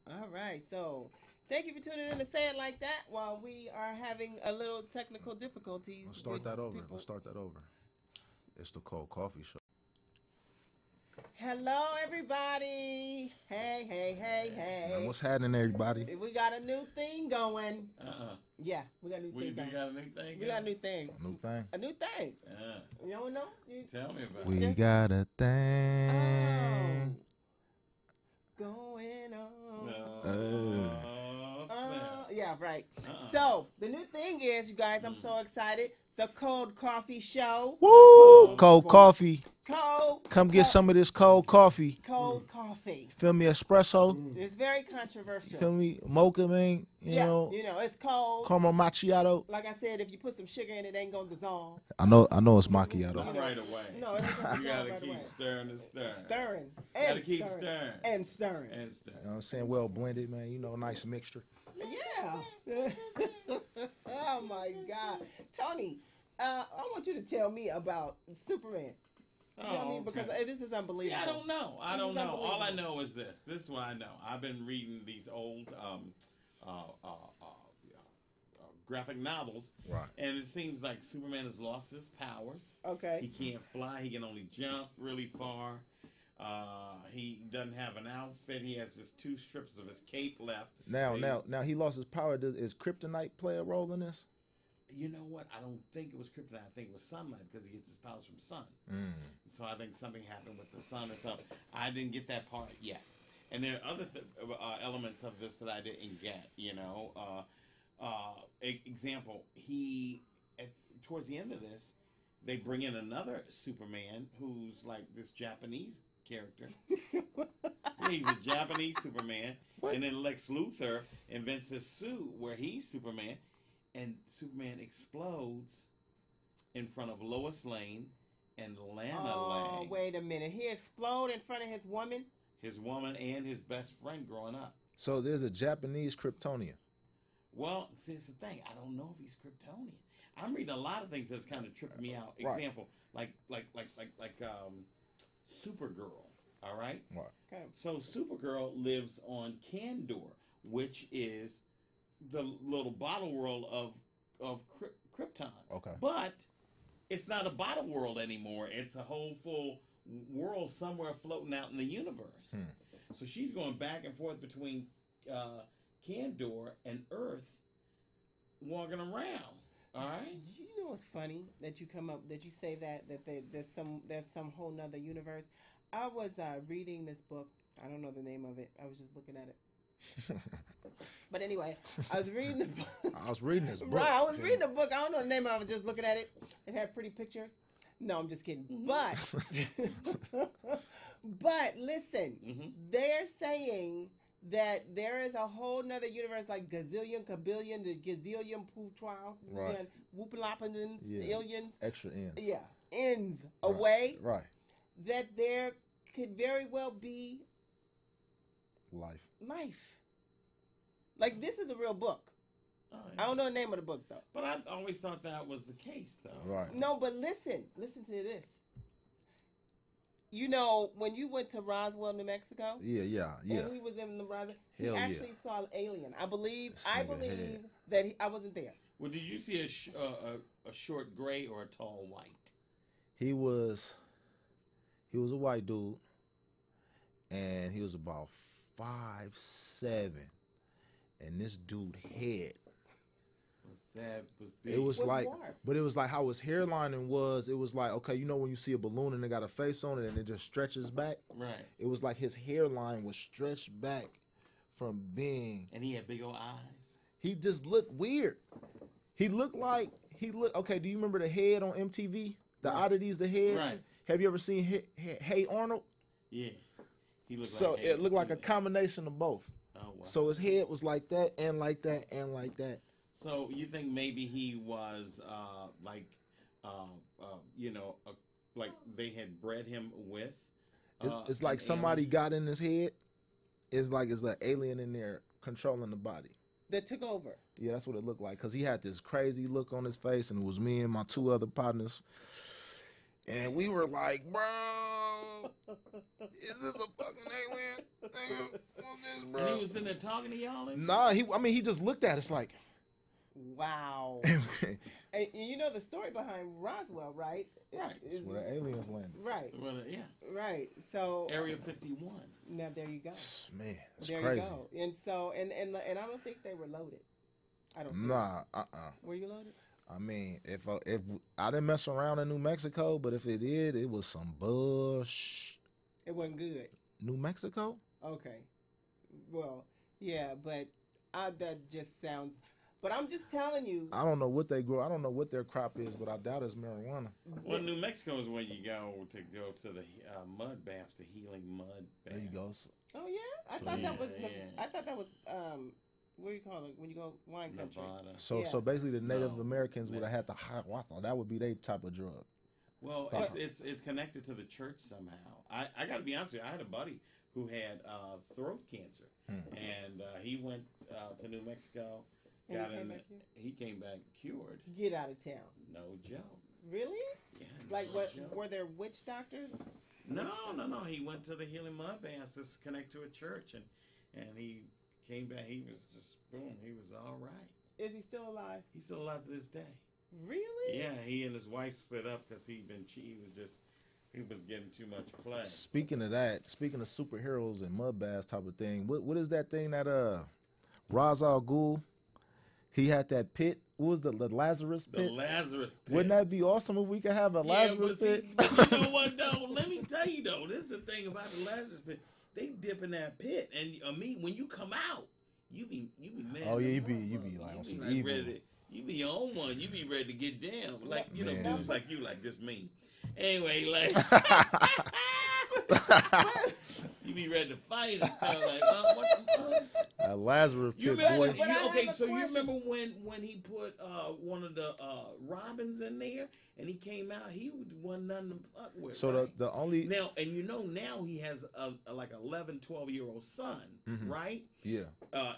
All right. So thank you for tuning in to Say It Like That while we are having a little technical difficulties Let's with start that over. people. Let's start that over. It's the Cold Coffee Show. Hello, everybody. Hey, hey, hey, Man, hey. what's happening, everybody? We got a new thing going. Yeah, we got a new We thing do going. got a new thing. We got a new thing. New thing. A new thing. You don't know? Tell me about We it. got a Oh, thing. going on. Oh, snap. Yeah, right. So the new thing is, you guys, I'm so excited. The Cold Coffee Show. Woo! Cold coffee. Cold. Come get some of this cold coffee. Cold coffee. Feel me? Espresso. It's very controversial. Feel me? Mocha, man. You know, it's cold. caramel macchiato. Like I said, if you put some sugar in it, ain't gonna dissolve. I know it's macchiato. Not right away. No, it ain't gonna You dissolve gotta right keep away. stirring and stirring. Stirring. Gotta And keep stirring. stirring. And stirring. And You stirring. know what I'm saying? Well blended, man. You know, nice mixture. Yeah. Oh my God, Tony. I want you to tell me about Superman. You know what I mean? Because this is unbelievable. See, I don't know. I This don't is know. All I unbelievable. know is this. This is what I know. I've been reading these old graphic novels, Right. and it seems like Superman has lost his powers. He Okay. can't fly. He can only jump really far. He doesn't have an outfit. He has just two strips of his cape left. Now he lost his power. Is kryptonite play a role in this? You know what? I don't think it was kryptonite. I think it was sunlight because he gets his powers from sun. So I think something happened with the sun or something. I didn't get that part yet. And there are other elements of this that I didn't get. You know, example, towards the end of this, they bring in another Superman who's like this Japanese character. So he's a Japanese Superman, and then Lex Luthor invents this suit where he's Superman. And Superman explodes in front of Lois Lane and Lana Lang. Wait a minute. He exploded in front of his woman? His woman and his best friend growing up. So there's a Japanese Kryptonian. Well, see, it's the thing. I don't know if he's Kryptonian. I'm reading a lot of things that's kind of tripping me out. Right. Example, like Supergirl. All right. Right. Okay. So Supergirl lives on Kandor, which is the little bottle world of Krypton. Okay. But it's not a bottle world anymore. It's a whole full world somewhere floating out in the universe. So she's going back and forth between Kandor and Earth, walking around. All right. You know what's funny that you say that there's some whole nother universe. I was reading this book. I don't know the name of it. I was just looking at it. But anyway, I was reading the book. I was reading this book. Right, I was reading the book. I don't know the name of it. I was just looking at it. It had pretty pictures. No, I'm just kidding. But listen, they're saying that there is a whole nother universe like gazillion, kabillion, the gazillion, putral, Right. whoopalopins, aliens. Extra ends. Yeah, ends away. Right. That there could very well be Life. Like, this is a real book. Oh, yeah. I don't know the name of the book, though. But I always thought that was the case, though. Right. No, but listen to this. You know, when you went to Roswell, New Mexico, Yeah. and we was in the Roswell, he Hell yeah. actually saw an alien. I believe Head. that I wasn't there. Well, did you see a short gray or a tall white? He was a white dude, and he was about 5'7", and this dude head. Was big. It was Was like, warm. but it was like how his hairlining was. It was like, okay, you know when you see a balloon and it got a face on it and it just stretches back. Right. It was like his hairline was stretched back from being. And he had big old eyes. He just looked weird. He looked. Okay, do you remember the head on MTV? The Oddities, the head. Right. Have you ever seen Hey Arnold? Yeah. He looked So like it looked like a combination of both. Oh, wow. So his head was like that and like that and like that. So you think maybe he was like they had bred him with? It's like an somebody alien? got in his head. It's like it's an alien in there controlling the body. That took over. Yeah, that's what it looked like. Because he had this crazy look on his face, and it was me and my two other partners. And we were like, bro, is this a fucking alien? Nigga, what's this, bro? And he was sitting there talking to y'all? Nah, he just looked at us like, wow. And you know the story behind Roswell, right? Right. That's where the aliens landed. Right. Well, yeah. Right. So Area 51. now there you go. Man, it's There crazy. you go. And so and I don't think they were loaded. I don't. Think. Nah, Were you loaded? I mean, if I didn't mess around in New Mexico, but if it did, it was some bush. It wasn't good. New Mexico? Okay. Well, yeah, but that just sounds. But I'm just telling you. I don't know what they grow. I don't know what their crop is, but I doubt it's marijuana. Well, New Mexico is where you go to the mud baths, the healing mud baths. There you go. Oh yeah, I So, thought yeah, that was. yeah. I thought that was. What do you call it when you go wine country? Nevada. So Yeah. so basically, the Native No. Americans would have had the hot water. That would be their type of drug. Well, Wow. it's connected to the church somehow. I got to be honest with you. I had a buddy who had throat cancer, and he went to New Mexico. And Got he came in. back here? He came back cured. Get out of town. No joke. Really? Yeah. Like no what? joke. Were there witch doctors? No. He went to the healing mud baths. This connect to a church, and he came back. He was just boom. He was all right. Is he still alive? He's still alive to this day. Really? Yeah, he and his wife split up because he was getting too much play. Speaking of that, speaking of superheroes and mud baths type of thing, what is that thing that Ra's al Ghul? He had that pit. What was the Lazarus The pit? Lazarus pit. Wouldn't that be awesome if we could have a Lazarus but pit? but you know what though? Let me tell you though. This is the thing about the Lazarus pit. They dip in that pit, and when you come out, you be mad. Oh, yeah, as a you be motherfucker. like on You some evil. ready to- you be on one. You be ready to get down. Like Man. dudes like you, like this me. Anyway, like you be ready to fight. And like, what? A Lazarus You pit, remember? boy. But I have Okay, a so you question. remember when he put one of the Robins in there, and he came out, he wasn't nothing to fuck with. So right? the only now, and now he has a like 11, 12-year-old son, Mhm. right? yeah,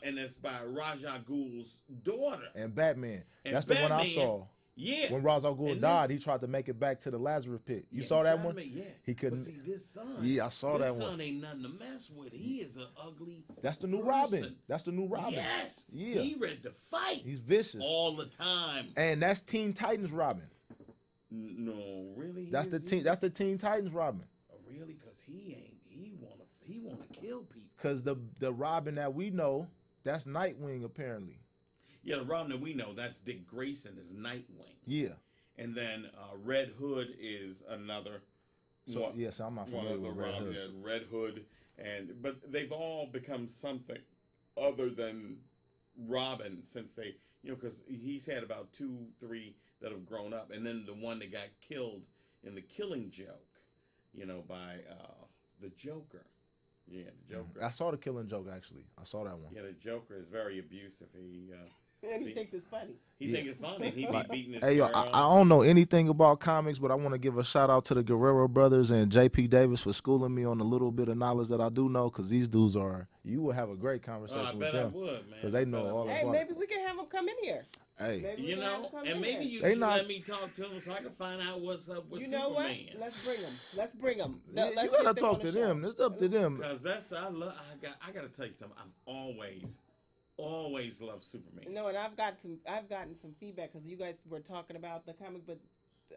And it's by Ra's al Ghul's daughter. and Batman. And That's the one I Batman, saw. Yeah. When Ra's al Ghul And died, this- he tried to make it back to the Lazarus pit. You Yeah, saw he that tried one? to make- yeah. He couldn't. But see, this son. Yeah, I saw this that son one. ain't nothing to mess with. He is an ugly. That's the new person. Robin. That's the new Robin. Yes. Yeah. He ready to fight He's vicious. all the time. And that's Teen Titans Robin. No, really. That's the Teen. That's the Teen Titans Robin. Really, because he wanna kill people. Cause the Robin that we know, that's Nightwing apparently. Yeah, the Robin that we know, that's Dick Grayson is Nightwing, Yeah. and then Red Hood is another. So yes, I'm not one familiar of the with Red Robin, Hood. Red Hood, but they've all become something other than Robin since they, because he's had about 2, 3 that have grown up, and then the one that got killed in the Killing Joke, by the Joker. Yeah, the Joker. I saw the Killing Joke actually. I saw that one. Yeah, the Joker is very abusive. And he thinks it's funny. He think it's funny. He be beating his Hey, yo, girl. I don't know anything about comics, but I want to give a shout out to the Guerrero brothers and J.P. Davis for schooling me on the little bit of knowledge that I do know, because these dudes you will have a great conversation I with bet I them. would, man. 'Cause they I know bet I all would. Hey, about maybe we can have him come in here. Hey, Maybe we You can have know, him come and in maybe here. you They should not- let me talk to him so I can find out what's up with You know what? Superman. Let's bring him. Let's bring him. you Let's gotta get them talk on to the them. show. It's up to them. Because I gotta tell you something. I've always loved Superman. No, and I've gotten some feedback because you guys were talking about the comic, but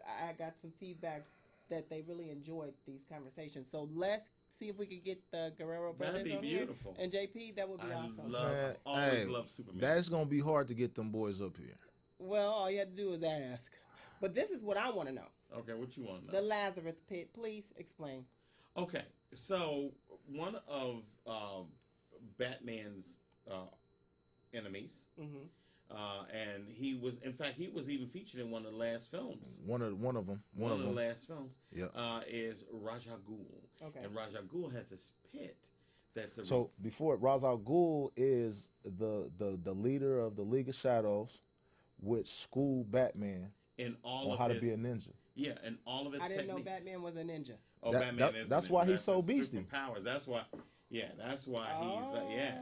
I got some feedback that they really enjoyed these conversations. So let's see if we could get the Guerrero brothers That'd be on beautiful. here. And JP, that would be I awesome. Man, always hey, loved Superman. That's gonna be hard to get them boys up here. Well, all you have to do is ask. But this is what I want to know. Okay, what you want to The know? Lazarus Pit. Please explain. Okay, so one of Batman's enemies, Mm-hmm. and he was even featured in one of the last films. One of them. One of the last films. Yeah. Is Ra's al Ghul. Okay. And Ra's al Ghul has this pit that's a So before Ra's al Ghul is the leader of the League of Shadows, which schooled Batman in all on of how his, to be a ninja. Yeah, and all of his I didn't know techniques. Batman was a ninja. Oh, That- Batman that- is. that's a ninja. why he's so his beastie. Superpowers. That's why. Yeah, that's why he's yeah.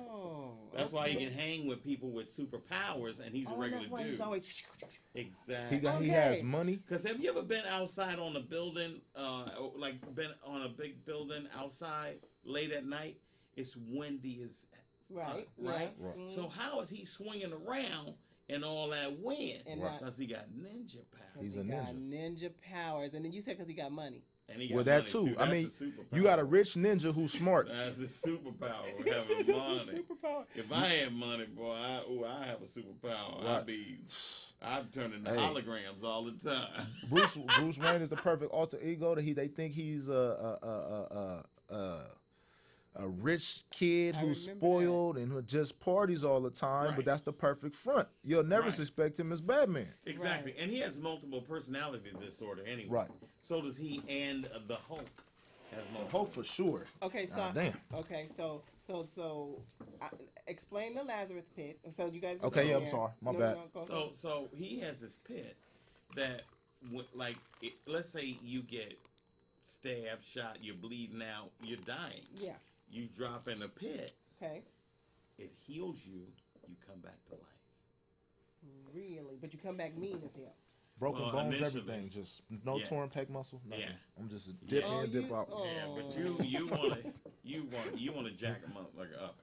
That's why he can hang with people with superpowers, and he's a regular that's why dude. He's always... Exactly. He has money. Because have you ever been outside on a building, like been on a big building outside late at night? It's windy as right. Right. Mm-hmm. So how is he swinging around in all that wind? Because he got ninja powers. He's a got ninja. Ninja powers, and then you said because he got money. And he got Well, that money too. That's I mean, a you got a rich ninja who's smart. That's a superpower. Having money. If I had money, boy, I have a superpower. Right. I'd turn into holograms all the time. Bruce Wayne is the perfect alter ego. They think he's a rich kid who's spoiled and who just parties all the time, but that's the perfect front. You'll never suspect him as Batman. Exactly. And he has multiple personality disorder anyway. Right. So does he, and the Hulk has multiple. Hulk for sure. Okay, so damn. Okay, so explain the Lazarus pit. So you guys. Okay, I'm sorry, my bad. So he has this pit that, like, let's say you get stabbed, shot, you're bleeding out, you're dying. Yeah. You drop in a pit. Okay. It heals you. You come back to life. Really? But you come back mean as hell. Broken bones, everything. Just no torn pec muscle. Nothing. Yeah. I'm just a dip in, dip out. Yeah, but you want to jack them up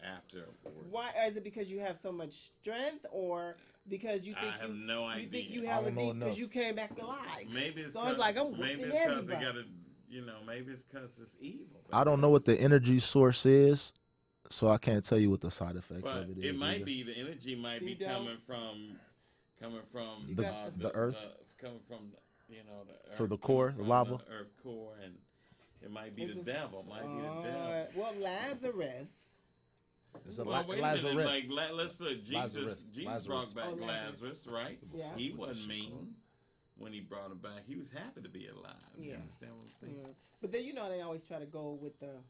afterwards. Why? Is it because you have so much strength, or because you think I have no idea. You think you have because you came back to life? Maybe it's so it's like I'm whipping everybody. Maybe it's because it's evil. I don't know what the energy source is, so I can't tell you what the side effects of it is. It might be the energy might be coming from the earth, coming from the earth, for the core, the lava, the earth core, and it might be the devil. Might be the devil. Well, Lazarus. It's a Lazarus. Like let's look. Jesus brought back Lazarus, right? Yeah. He wasn't mean. When he brought him back, he was happy to be alive. You understand what I'm saying? Yeah. But then they always try to go with the.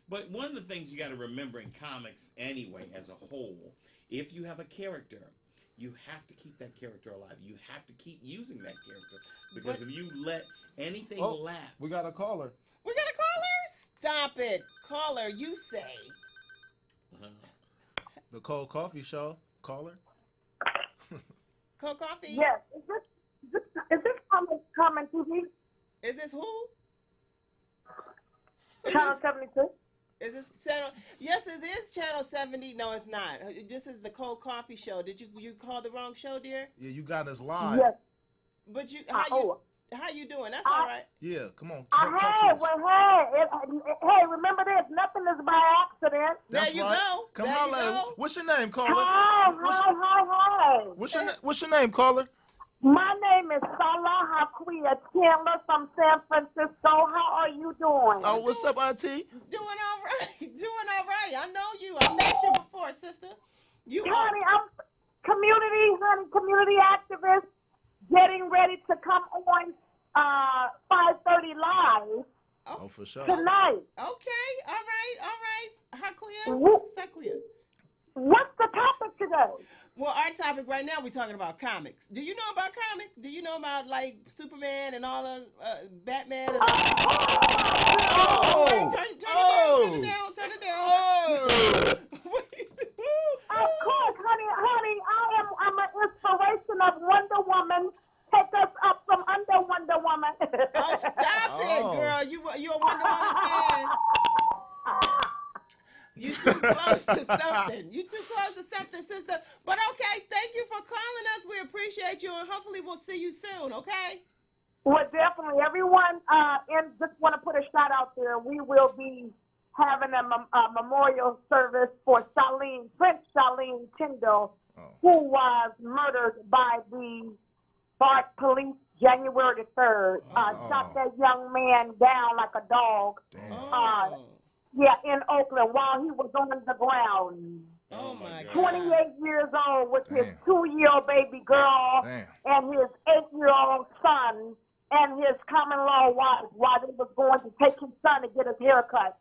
But one of the things you got to remember in comics, anyway, as a whole, if you have a character, you have to keep that character alive. You have to keep using that character because if you let anything lapse, we got a caller. We got a caller. Stop it, caller. You say. The Cold Coffee Show caller. Cold Coffee. Yes. Is this Common TV? Is this who? Channel 72? Is this channel? Yes, it is Channel 70. No, it's not. This is the Cold Coffee Show. Did you call the wrong show, dear? Yeah, you got us live. Yes. But how you doing? That's all right. Yeah, come on. Hey, remember this. Nothing is by accident. There you go. Come on, what's your name, caller? Hi. What's your name, caller? My name is Salah Hakuya Chandler from San Francisco. How are you doing? Oh, what's up, Auntie? Doing all right. I know you. I met you before, sister. Honey, I'm community activist, getting ready to come on 5:30 live. Oh, for sure. Tonight. Okay. All right. Hakuya. What's the topic today? Well, our topic right now, we're talking about comics. Do you know about comics? Do you know about, like, Superman and all the Batman? And Turn it down. Of course, honey, I'm an inspiration of Wonder Woman. Take us up from under Wonder Woman. Oh, stop it, girl. You a Wonder Woman fan. You too close to something. Sister. But okay, thank you for calling us. We appreciate you, and hopefully we'll see you soon, okay? Well, definitely. Everyone, and just want to put a shout out there. We will be having a memorial service for Prince Charlene Tyndall, who was murdered by the BART police January 3rd. Shot that young man down like a dog. In Oakland while he was on the ground. Oh, my God. 28 years old with his 2-year-old baby girl and his 8-year-old son and his common law wife while they was going to take his son to get his hair cut.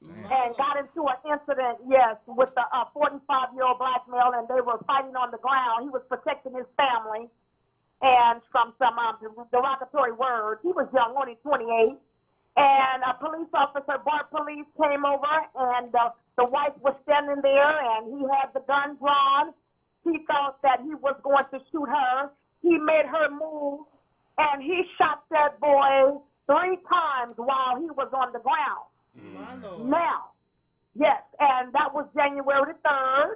And got into an incident, with a 45-year-old black male, and they were fighting on the ground. He was protecting his family and from some derogatory words. He was young, only 28. And a police officer, Bart Police, came over, and the wife was standing there, and he had the gun drawn. He thought that he was going to shoot her. He made her move, and he shot that boy 3 times while he was on the ground. My Lord. Now, yes, and that was January the 3rd.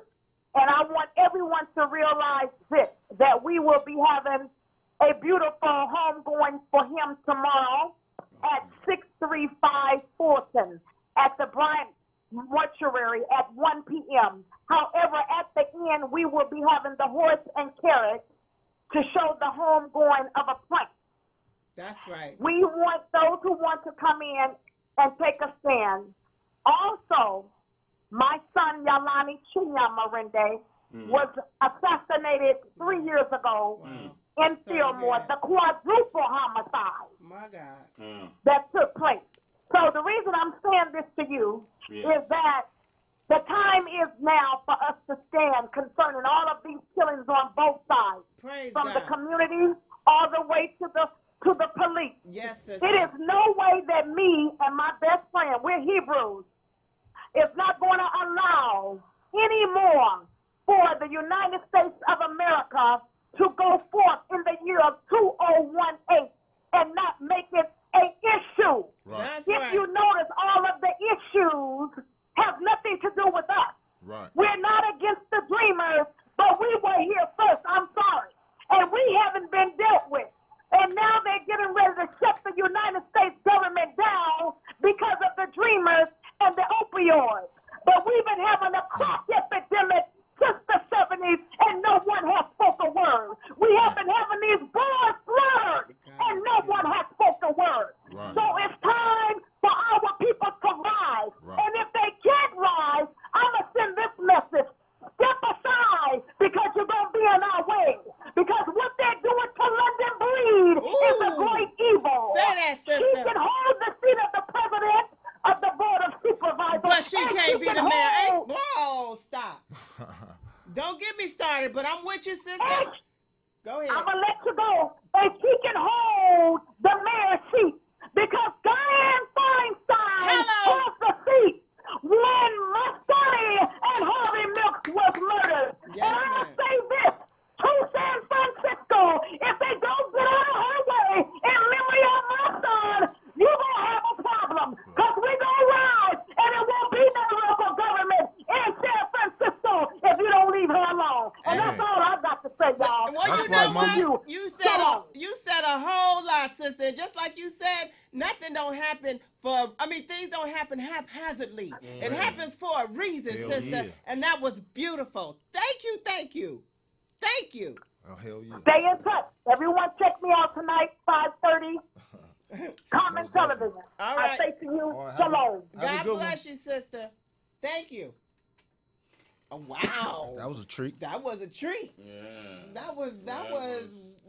And I want everyone to realize this, that we will be having a beautiful homegoing for him tomorrow at 635 Fulton at the Bryant Mortuary at 1 p.m. However, at the end, we will be having the horse and carriage to show the homegoing of a prince. That's right. We want those who want to come in and take a stand. Also, my son, Yalani Chinyamurinde, was assassinated 3 years ago in Fillmore, the quadruple homicide that took place. So the reason I'm saying this to you is that the time is now for us to stand concerning all of these killings on both sides, from the community all the way to the police. Yes, sister. It is no way that me and my best friend, we're Hebrews, is not going to allow anymore for the United States of America to go forth in the year of 2018 and not make it an issue. Right. If you notice, all of the issues have nothing to do with us. Right. We're not against the dreamers, but we were here first. I'm sorry. And we haven't been dealt with. And now they're getting ready to shut the United States government down because of the dreamers and the opioids. But we've been having a crack epidemic since the 70s, and no one has spoken a word. We have been having these boys slurred, and no one has spoken a word. Right. So it's time for our people to rise. Right. And if they can't rise, I'm going to send this message. Step aside, because you're going to be in our way. Because what they're doing to London Breed is a great evil. Say that, sister. She can hold the seat of the president of the board of supervisors. But she can't be the mayor. Hey, hold- whoa, stop. Don't get me started, but I'm with you, sister. Go ahead. I'm going to let you go. And she can hold the mayor's seat. Because Dianne Feinstein holds the seat when Mustang and Harvey Milks was murdered. Yes, and I'll ma'am. say this to San Francisco, if they don't get out of her way in memory of my son, you're going to have a problem. Because we're going to rise, and it won't be no local government in San Francisco if you don't leave her alone. And that's all I've got to say, y'all. Well, That's you know right, Mama. what? You said a whole lot, sister. Just like you said, nothing don't happen things don't happen haphazardly. It happens for a reason, Hell sister. yeah. And that was beautiful. Thank you, thank you. Thank you. Oh, hell yeah. Stay in touch. Everyone check me out tonight, 5:30. Common Most television. All right. I say to you, All right, have a- shalom. Have a God good bless you, sister. Thank you. Oh, wow. That was a treat. That was a treat. Yeah. That was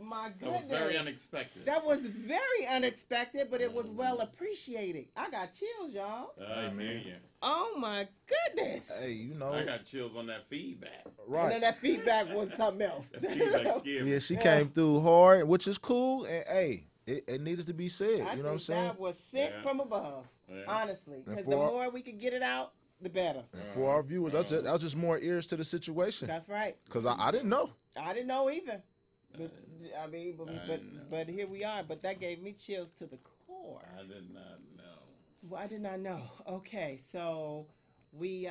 my That goodness. was very unexpected. That was very unexpected, but it was well appreciated. I got chills, y'all. Hey, man. Oh my goodness. Hey, you know. I got chills on that feedback. And then Right. that feedback was something else. That feedback scared me. Yeah, she came through hard, which is cool. And hey, it needed to be said. I You know what I'm think saying? that was sent Yeah. from above, Yeah. honestly. And Because for the our- more we could get it out, the better. And for our viewers, that was just more ears to the situation. That's right. Because I didn't know. I didn't know either. But, I didn't know. but here we are. But that gave me chills to the core. I did not know. Well, I did not know. Okay, so we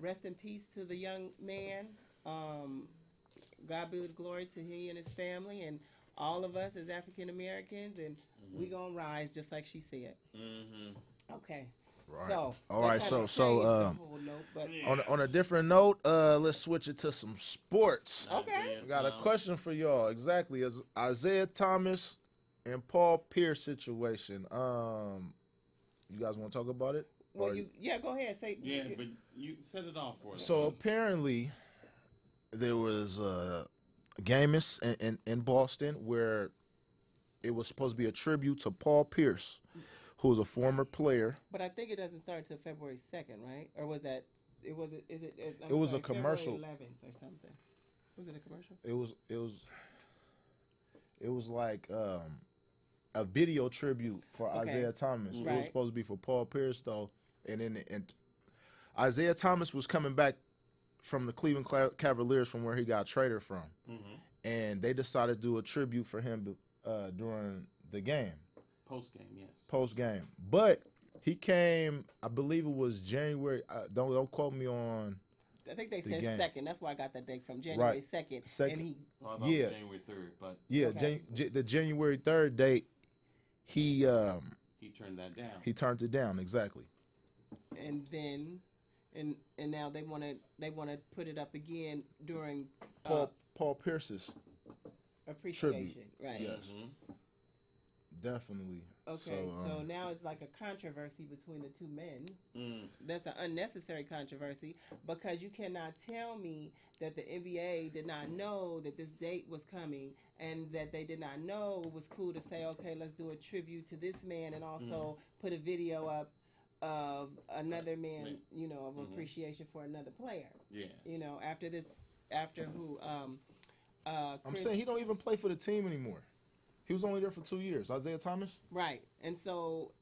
rest in peace to the young man. God be the glory to he and his family and all of us as African Americans, and we gonna rise just like she said. Mm-hmm. Okay. Right. So All that right, kinda so changed the whole note, but on a different note, let's switch it to some sports. okay. I got a question for y'all. Exactly, as Isaiah Thomas and Paul Pierce situation. You guys want to talk about it? Well, Or- go ahead. Say Yeah, but you set it off for us. So apparently, there was a game in Boston where it was supposed to be a tribute to Paul Pierce, who was a former player. But I think it doesn't start until February 2nd, right? Or was that? It was. Is it? It was a commercial. February 11th or something. Was it a commercial? It was like a video tribute for Okay. Isaiah Thomas. It Right. was supposed to be for Paul Pierce though, and Isaiah Thomas was coming back from the Cleveland Cavaliers from where he got traded from, and they decided to do a tribute for him during the game. Post game, yes. Post game, but he came. I believe it was January. Don't quote me on. I think they The said game. 2nd. That's why I got that date from January 2nd. Second. And he, Oh, I thought Yeah. it was January 3rd, but Yeah, Okay. the January 3rd date. He he turned that down. he turned it down exactly. and then, and now they want to put it up again during Paul Pierce's appreciation, right? Yes. Definitely. Okay, so now it's like a controversy between the two men. That's an unnecessary controversy because you cannot tell me that the NBA did not know that this date was coming and that they did not know it was cool to say, okay, let's do a tribute to this man and also put a video up of another man, you know, of appreciation for another player. Yeah. You know, after who? I'm Chris, saying he don't even play for the team anymore. He was only there for 2 years. Isaiah Thomas. right, and so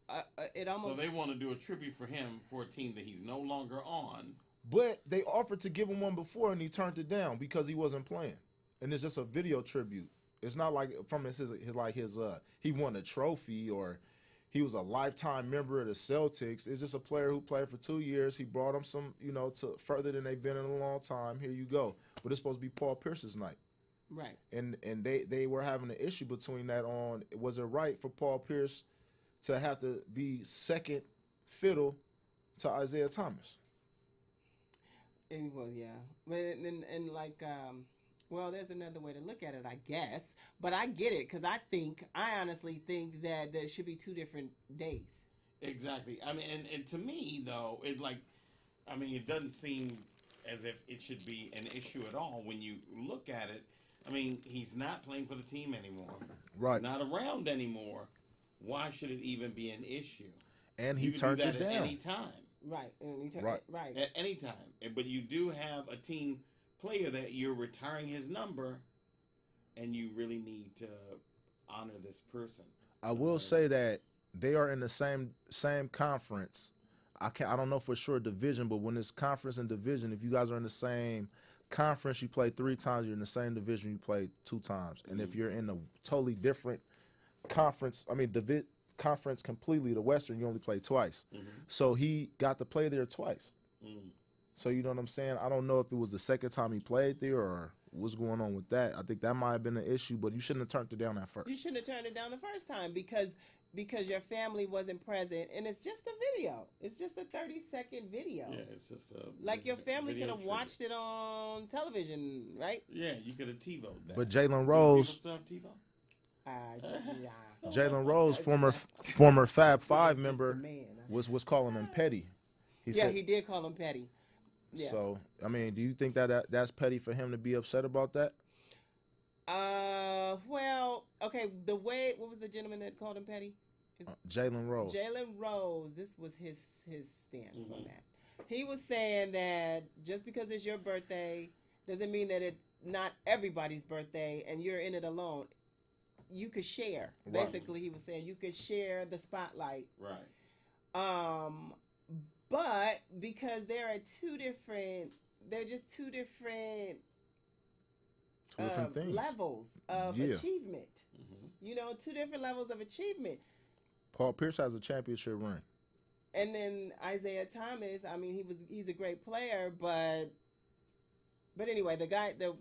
it So almost. they want to do a tribute for him for a team that he's no longer on. But they offered to give him one before, and he turned it down because he wasn't playing. And it's just a video tribute. It's not like from his he won a trophy or he was a lifetime member of the Celtics. It's just a player who played for 2 years. He brought them some, to further than they've been in a long time. Here you go. But it's supposed to be Paul Pierce's night. Right. And they were having an issue between that on was it right for Paul Pierce to have to be second fiddle to Isaiah Thomas? Well, yeah, but and like, well, there's another way to look at it, I guess. But I get it because I honestly think that there should be 2 different days. Exactly. I mean, and to me though, it doesn't seem as if it should be an issue at all when you look at it. I mean, he's not playing for the team anymore. Right. Not around anymore. Why should it even be an issue? And he You can turned do that it down. at any time. Right. Right. Right. At any time. But you do have a team player that you're retiring his number, and you really need to honor this person. I will say that they are in the same conference. I don't know for sure division, but when it's conference and division, if you guys are in the same conference, you play 3 times. You're in the same division, you play 2 times. And if you're in a totally different conference, conference completely, the Western, you only play twice. So he got to play there twice. So you know what I'm saying? I don't know if it was the second time he played there or what's going on with that. I think that might have been an issue, but you shouldn't have turned it down at first. You shouldn't have turned it down the first time because your family wasn't present, and it's just a video. It's just a 30-second video. Yeah, it's just Like your family video could have tribute. watched it on television, right? Yeah, you could have TiVo'd that. But Jalen People Rose, still have TiVo? Yeah. Jalen Rose, former Fab Five Just member, a man. was calling him petty. He did call him petty. Yeah. So, I mean, do you think that's petty for him to be upset about that? Well, okay. What was the gentleman that called him petty? Jalen Rose. Jalen Rose. This was his stance on that. He was saying that just because it's your birthday doesn't mean that it's not everybody's birthday and you're in it alone. You could share. Right. Basically, he was saying you could share the spotlight. Right. But because they're two different Two different things. levels of Yeah. achievement. You know, 2 different levels of achievement. Paul Pierce has a championship ring. And then Isaiah Thomas, I mean, he's a great player, but anyway, Jalen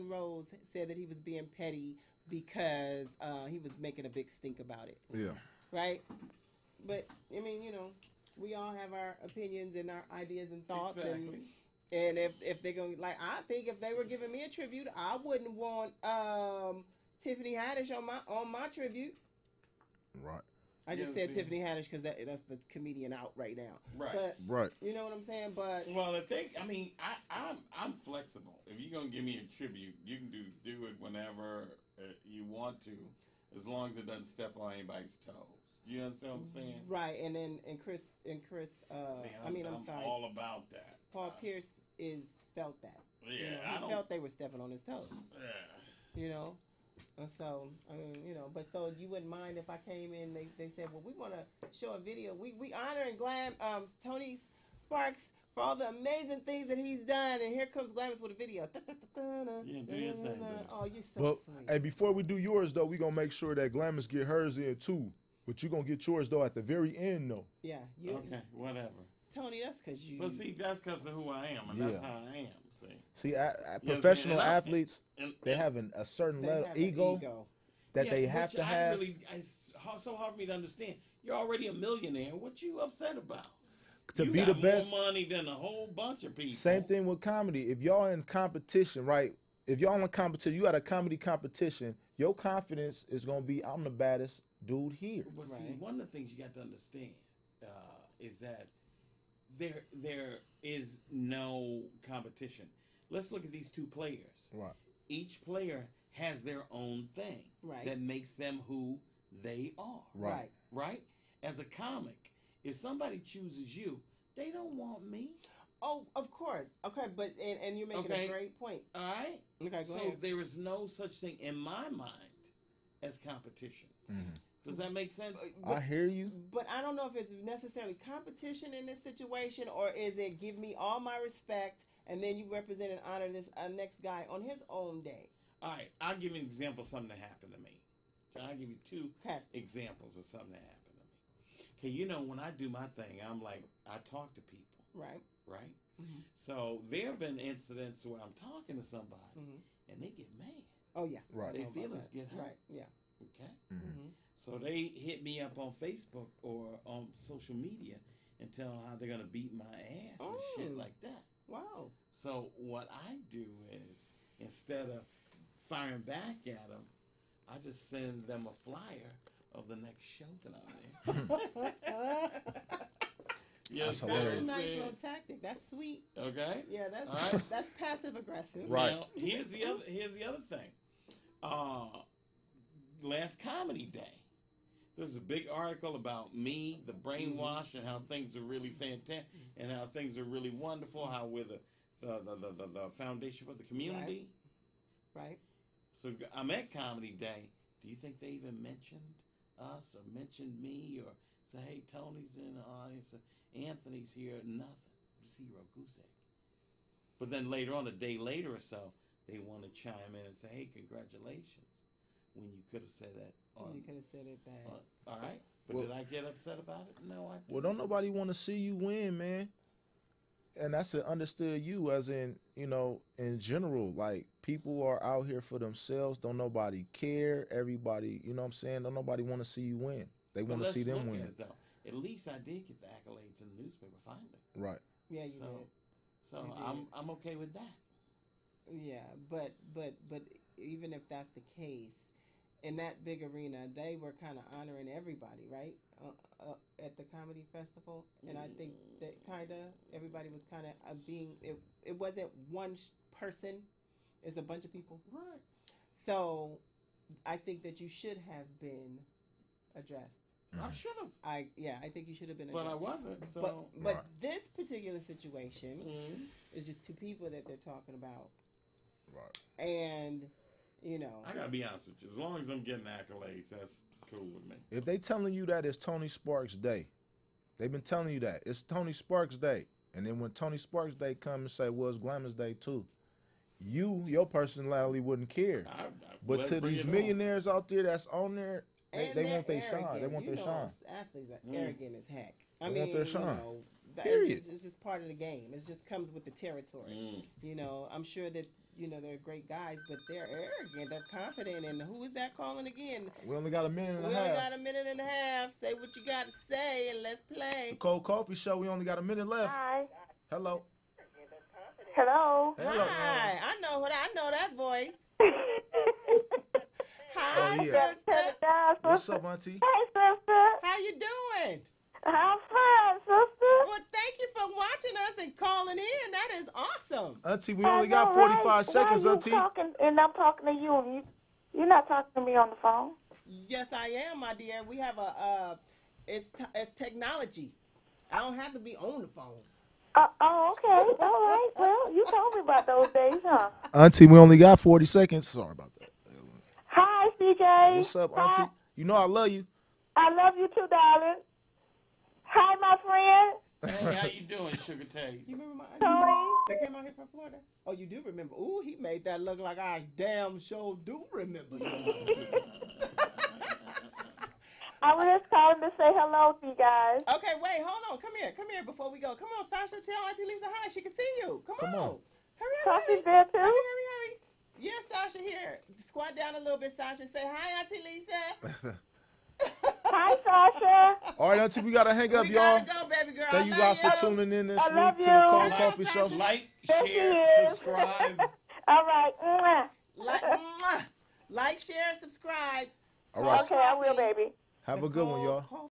Rose said that he was being petty because he was making a big stink about it. Yeah. Right? But I mean, we all have our opinions and our ideas and thoughts, Exactly. and if they're going I think if they were giving me a tribute, I wouldn't want Tiffany Haddish on my tribute. Right. I just Yeah, said see. Tiffany Haddish because that's the comedian out right now. Right. But Right. you know what I'm saying? But Well, I'm flexible. If you're gonna give me a tribute, you can do it whenever you want to, as long as it doesn't step on anybody's toes. You understand what I'm saying? right, and Chris. See, I'm sorry. all about that. Paul Pierce felt that. Yeah, I He don't. felt they were stepping on his toes. Yeah. You know, So, I mean, but so you wouldn't mind if I came in, they said, well, we want to show a video. We honor and glam Tony Sparks for all the amazing things that he's done. And here comes Glamis with a video. Yeah, do your thing, oh, you're so sweet. Hey, before we do yours, though, we going to make sure that Glamis get hers in, too. But you're going to get yours, though, at the very end, though. Yeah. Okay, whatever. Tony, that's because you. But see, that's because of who I am, and that's how I am. See, professional athletes, they have a certain level ego that they have to have. It's so hard for me to understand. You're already a millionaire. What you upset about? To you be got the best, more money than a whole bunch of people. Same thing with comedy. If y'all in competition, right? If y'all in competition, you got a comedy competition. Your confidence is gonna be, I'm the baddest dude here. But see, one of the things you got to understand is that there is no competition. Let's look at these two players. Right. Each player has their own thing that makes them who they are. Right. Right? As a comic, if somebody chooses you, they don't want me. Oh, of course. Okay, but and you're making a great point. All right? Okay, go ahead. So there is no such thing in my mind as competition. Mm-hmm. Does that make sense? I hear you. But I don't know if it's necessarily competition in this situation, or is it give me all my respect and then you represent and honor this next guy on his own day? All right, I'll give you an example of something that happened to me. So I'll give you two examples of something that happened to me. Okay, when I do my thing, I'm like, I talk to people. Right. Right? Mm-hmm. So there have been incidents where I'm talking to somebody and they get mad. Oh, yeah. Right. Their feelings get hurt. Right, yeah. Okay? Mm-hmm. So they hit me up on Facebook or on social media and tell them how they're going to beat my ass and shit like that. Wow. So what I do is, instead of firing back at them, I just send them a flyer of the next show that I'm in. That's a nice little tactic. That's sweet. Okay. Yeah, that's passive aggressive. Right. Now, here's the other thing. Last Comedy Day, there's a big article about me, the brainwash, and how things are really fantastic, and how things are really wonderful. How we're the foundation for the community. Right. So I'm at Comedy Day. Do you think they even mentioned us or mentioned me or say, hey, Tony's in the audience or Anthony's here? Nothing. Zero, goose egg. But then later on, a day later or so, they want to chime in and say, hey, congratulations. When you could have said that. You could have said it that. All right. But did I get upset about it? No, I didn't. Well, don't nobody want to see you win, man. And that's an understood you as in, in general, like people are out here for themselves. Don't nobody care. Everybody, you know what I'm saying? Don't nobody want to see you win. They want to see them win. At least I did get the accolades in the newspaper finally. Right. Yeah, you did. So I'm okay with that. Yeah, but even if that's the case, in that big arena, they were kind of honoring everybody, right? At the comedy festival, and I think that kind of everybody was kind of being. It wasn't one person; it's a bunch of people. Right. So, I think that you should have been addressed. I should have. I think you should have been addressed. But I wasn't. So. But this particular situation is just two people that they're talking about. Right. And. I gotta be honest with you. As long as I'm getting accolades, that's cool with me. If they telling you that it's Tony Sparks Day, they've been telling you that it's Tony Sparks Day, and then when Tony Sparks Day come and say, well, it's Glamis Day too, your personality wouldn't care. But to these millionaires out there that's on there, they want their shine. They want their shine. Athletes are arrogant as heck. I mean, want their shine. Period. It's just part of the game. It just comes with the territory. I'm sure that. They're great guys, but they're arrogant. They're confident. And who is that calling again? We only got a minute and a half. We only got a minute and a half. Say what you got to say, and let's play. The Cold Coffee Show. We only got a minute left. Hi. Hello. Hello. Hi. I know that voice. Hi, yeah. sister. What's up, Auntie? Hey, sister. How you doing? I'm fine, sister. Well, thank you for watching us and calling in. That is awesome. Auntie, we only got 45 seconds, Auntie. And I'm talking to you, and you're not talking to me on the phone. Yes, I am, my dear. We have it's technology. I don't have to be on the phone. Oh, okay. All right. Well, you told me about those days, huh? Auntie, we only got 40 seconds. Sorry about that. Hi. Tay. What's up, Auntie? You know I love you. I love you too, darling. Hi, my friend. Hey, how you doing, Sugar Taste? You remember my Tony. auntie that came out here from Florida? Oh, you do remember? Ooh, he made that look like I damn sure do remember you. I was just calling to say hello to you guys. Okay, wait, hold on. Come here before we go. Come on, Sasha, tell Auntie Lisa hi. She can see you. Come on. Hurry. Coffee's there too? Hurry. Yes, Sasha, here. Squat down a little bit, Sasha. Say hi, Auntie Lisa. Hi, Sasha. All right, Auntie, we gotta hang up, We y'all. gotta go, baby girl. Thank you guys for tuning in this I love week to the Cold you. Coffee Show. Like, There she share, is. subscribe. All right. Mwah. Like, share, subscribe. All right, Okay, I will, baby. have a good one, y'all.